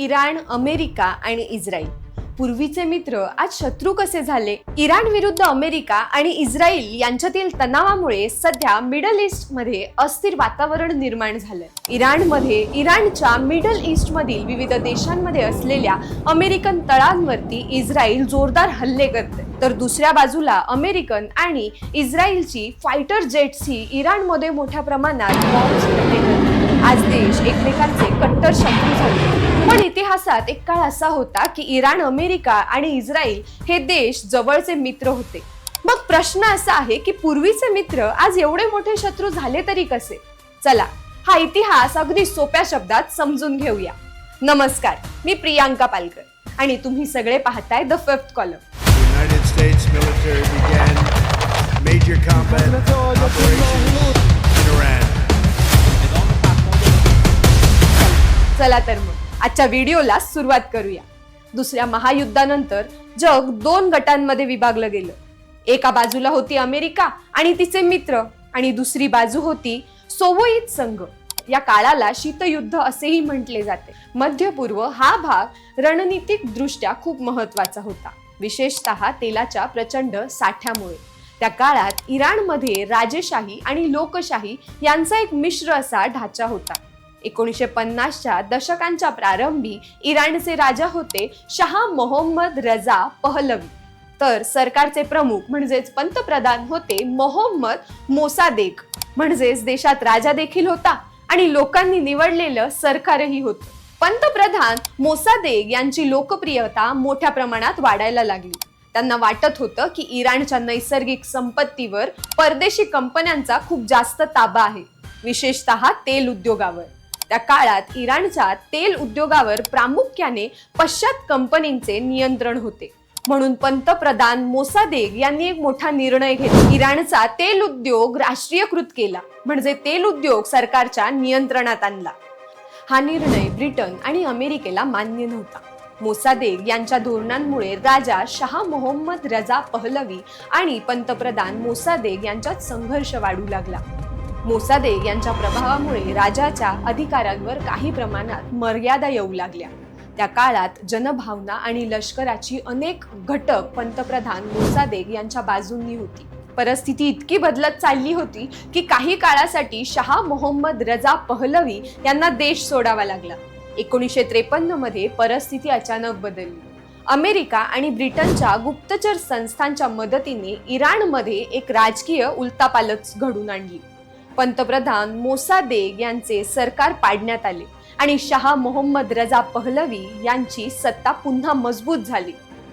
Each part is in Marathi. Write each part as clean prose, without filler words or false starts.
इराण, अमेरिका आणि इस्रायल पूर्वीचे मित्र आज शत्रू कसे झाले? इराण विरुद्ध अमेरिका आणि इस्रायल यांच्यातील तणावामुळे सध्या मिडल ईस्ट मध्ये अस्थिर वातावरण निर्माण झालंय. इराणच्या मिडल ईस्ट मधील विविध देशांमध्ये असलेल्या अमेरिकन तळांवरती इस्रायल जोरदार हल्ले करते, तर दुसऱ्या बाजूला अमेरिकन आणि इस्रायलची फायटर जेट्सही इराणमध्ये मोठ्या प्रमाणात बॉम्ब्स करतात. आज देश एकमेकांचे कट्टर शत्रू झाले. पण इतिहासात एक काळ असा होता की इराण, अमेरिका आणि इस्रायल हे देश जवळचे मित्र होते. मग प्रश्न असा आहे की पूर्वीचे मित्र आज एवढे मोठे शत्रू झाले तरी कसे? चला हा इतिहास अगदी सोप्या शब्दात समजून घेऊया. नमस्कार, मी प्रियांका पालकर आणि तुम्ही सगळे पाहताय the fifth column. United States military began major combat operations in Iran. चला तर मग आजच्या व्हिडिओला सुरुवात करूया. दुसऱ्या महायुद्धानंतर जग दोन गटांमध्ये विभागलं गेलं. एका बाजूला होती अमेरिका आणि तिचे मित्र आणि दुसरी बाजू होती सोव्हिएत संघ. या काळाला शीतयुद्ध असेही म्हटले जाते. मध्य पूर्व हा भाग रणनीतिक दृष्ट्या खूप महत्वाचा होता, विशेषतः तेलाच्या प्रचंड साठ्यामुळे. त्या काळात इराणमध्ये राजेशाही आणि लोकशाही यांचा एक मिश्र असा ढाचा होता. 1950च्या दशकांच्या प्रारंभी इराणचे राजा होते शाह मोहम्मद रजा पहलवी, तर सरकारचे प्रमुख म्हणजेच पंतप्रधान होते मोहम्मद मोसादेक. म्हणजेच देशात राजा देखील होता आणि लोकांनी निवडलेलं सरकारही होतं. पंतप्रधान मोसादेक यांची लोकप्रियता मोठ्या प्रमाणात वाढायला लागली. त्यांना वाटत होतं की इराणच्या नैसर्गिक संपत्तीवर परदेशी कंपन्यांचा खूप जास्त ताबा आहे, विशेषतः तेल उद्योगावर. त्या काळात इराणच्या तेल उद्योगावर प्रामुख्याने पश्चात कंपनींचे नियंत्रण होते. म्हणून पंतप्रधान मोसादेक यांनी एक मोठा निर्णय घेतला. इराणचा तेल उद्योग राष्ट्रीयकृत केला, म्हणजे तेल उद्योग सरकारच्या नियंत्रणात आणला. हा निर्णय ब्रिटन आणि अमेरिकेला मान्य नव्हता. मोसादेक यांच्या धोरणांमुळे राजा शाह मोहम्मद रजा पहलवी आणि पंतप्रधान मोसादेक यांच्यात संघर्ष वाढू लागला. मोसादेक यांच्या प्रभावामुळे राजाच्या अधिकारांवर काही प्रमाणात मर्यादा येऊ लागल्या. त्या काळात जनभावना आणि लष्कराची अनेक घटक पंतप्रधान मोसादेक यांच्या बाजूंनी होती. परिस्थिती इतकी बदलत चालली होती की काही काळासाठी शाह मोहम्मद रजा पहलवी यांना देश सोडावा लागला. 1953 मध्ये परिस्थिती अचानक बदलली. अमेरिका आणि ब्रिटनच्या गुप्तचर संस्थांच्या मदतीने इराणमध्ये एक राजकीय उलथापालथ घडून आणली. पंतप्रधान मोसादेक यांचे सरकार पाडण्यात आले आणि शाह मोहम्मद रजा पहलवी यांची सत्ता पुन्हा मजबूत झाली.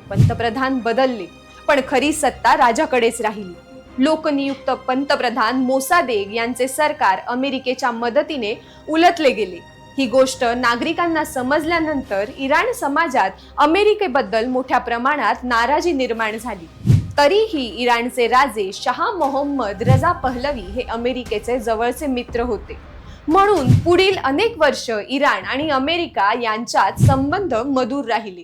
पंतप्रधान बदलले, पण खरी सत्ता राजाकडेच राहिली. लोकनियुक्त पंतप्रधान मोसादेक यांचे सरकार अमेरिकेच्या मदतीने उलथले गेले. ही गोष्ट नागरिकांना समजल्यानंतर इराण समाजात अमेरिकेबद्दल मोठ्या प्रमाणात नाराजी निर्माण झाली. तरीही इराणचे राजे शाह मोहम्मद रजा पहलवी हे अमेरिकेचे जवळचे मित्र होते. म्हणून पुढील अनेक वर्ष इराण आणि अमेरिका यांच्यात संबंध मधुर राहिले.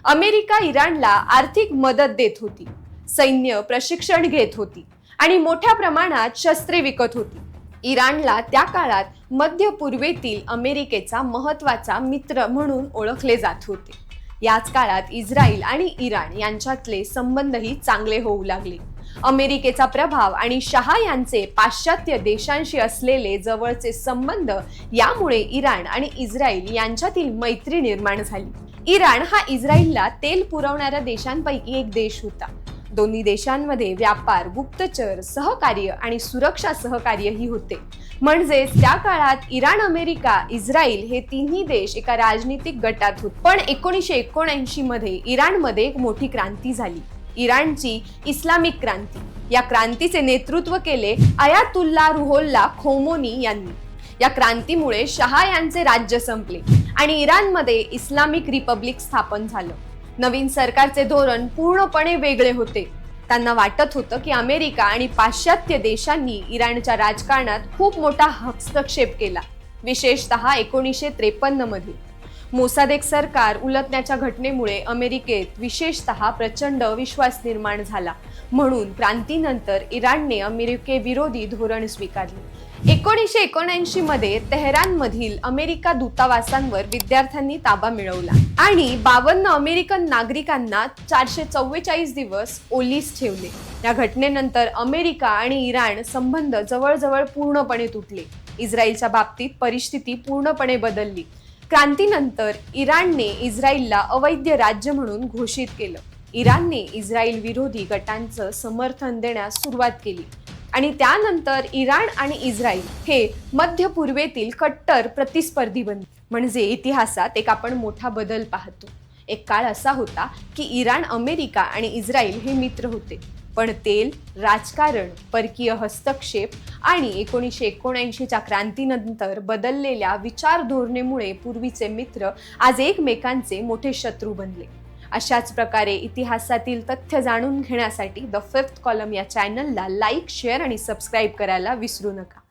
अमेरिका इराणला आर्थिक मदत देत होती, सैन्य प्रशिक्षण घेत होती आणि मोठ्या प्रमाणात शस्त्रे विकत होती. इराणला त्या काळात मध्य पूर्वेतील अमेरिकेचा महत्वाचा मित्र म्हणून ओळखले जात होते. याच काळात इस्रायल आणि इराण यांच्यातले संबंधही चांगले होऊ लागले. अमेरिकेचा प्रभाव आणि शाह यांचे पाश्चात्य देशांशी असलेले जवळचे संबंध यामुळे इराण आणि इस्रायल यांच्यातील मैत्री निर्माण झाली. इराण हा इस्रायलला तेल पुरवणाऱ्या देशांपैकी एक देश होता. दोन्ही देशांमध्ये व्यापार, गुप्तचर सहकार्य आणि सुरक्षा सहकार्यही होते. म्हणजेच त्या काळात इराण, अमेरिका, इस्रायल हे तिन्ही देश एका राजनीतिक गटात होते. पण 1979 मध्ये इराणमध्ये एक मोठी क्रांती झाली, इराणची इस्लामिक क्रांती. या क्रांतीचे नेतृत्व केले अयातुल्ला रुहोल्ला खोमोनी यांनी. या क्रांतीमुळे शाह यांचे राज्य संपले आणि इराणमध्ये इस्लामिक रिपब्लिक स्थापन झालं. नवीन सरकारचे धोरण पूर्णपणे वेगळे होते. त्यांना वाटत होतं की अमेरिका आणि पाश्चात्य देशांनी इराणच्या राजकारणात खूप मोठा हस्तक्षेप केला, विशेषतः 1953 मध्ये. मोसादेक सरकार उलटण्याच्या घटनेमुळे अमेरिकेत विशेषतः प्रचंड विश्वास निर्माण झाला. म्हणून क्रांतीनंतर इराणने अमेरिकेविरोधी धोरण स्वीकारले. 1979 मध्ये तेहरानमधील अमेरिका दूतावासांवर विद्यार्थ्यांनी ताबा मिळवला आणि 52 अमेरिकन नागरिकांना 444 दिवस ओलीस ठेवले. या घटनेनंतर अमेरिका आणि इराण संबंध जवळजवळ पूर्णपणे तुटले. इस्रायलच्या बाबतीत परिस्थिती पूर्णपणे बदलली. क्रांतीनंतर इराणने इस्रायलला अवैध राज्य म्हणून घोषित केलं. इराणने इस्रायल विरोधी गटांचं समर्थन देण्यास सुरुवात केली आणि त्यानंतर इराण आणि इस्रायल हे मध्य पूर्वेतील कट्टर प्रतिस्पर्धी बनले. म्हणजे इतिहासात एक आपण मोठा बदल पाहतो. एक काळ असा होता की इराण, अमेरिका आणि इस्रायल हे मित्र होते, पण तेल, राजकारण, परकीय हस्तक्षेप आणि 1979च्या क्रांतीनंतर बदललेल्या विचार धोरणेमुळे पूर्वीचे मित्र आज एकमेकांचे मोठे शत्रू बनले. अशाच प्रकारे इतिहासातील तथ्य जाणून घेण्यासाठी द फिफ्थ कॉलम या चॅनलला लाईक, शेअर आणि सबस्क्राईब करायला विसरू नका.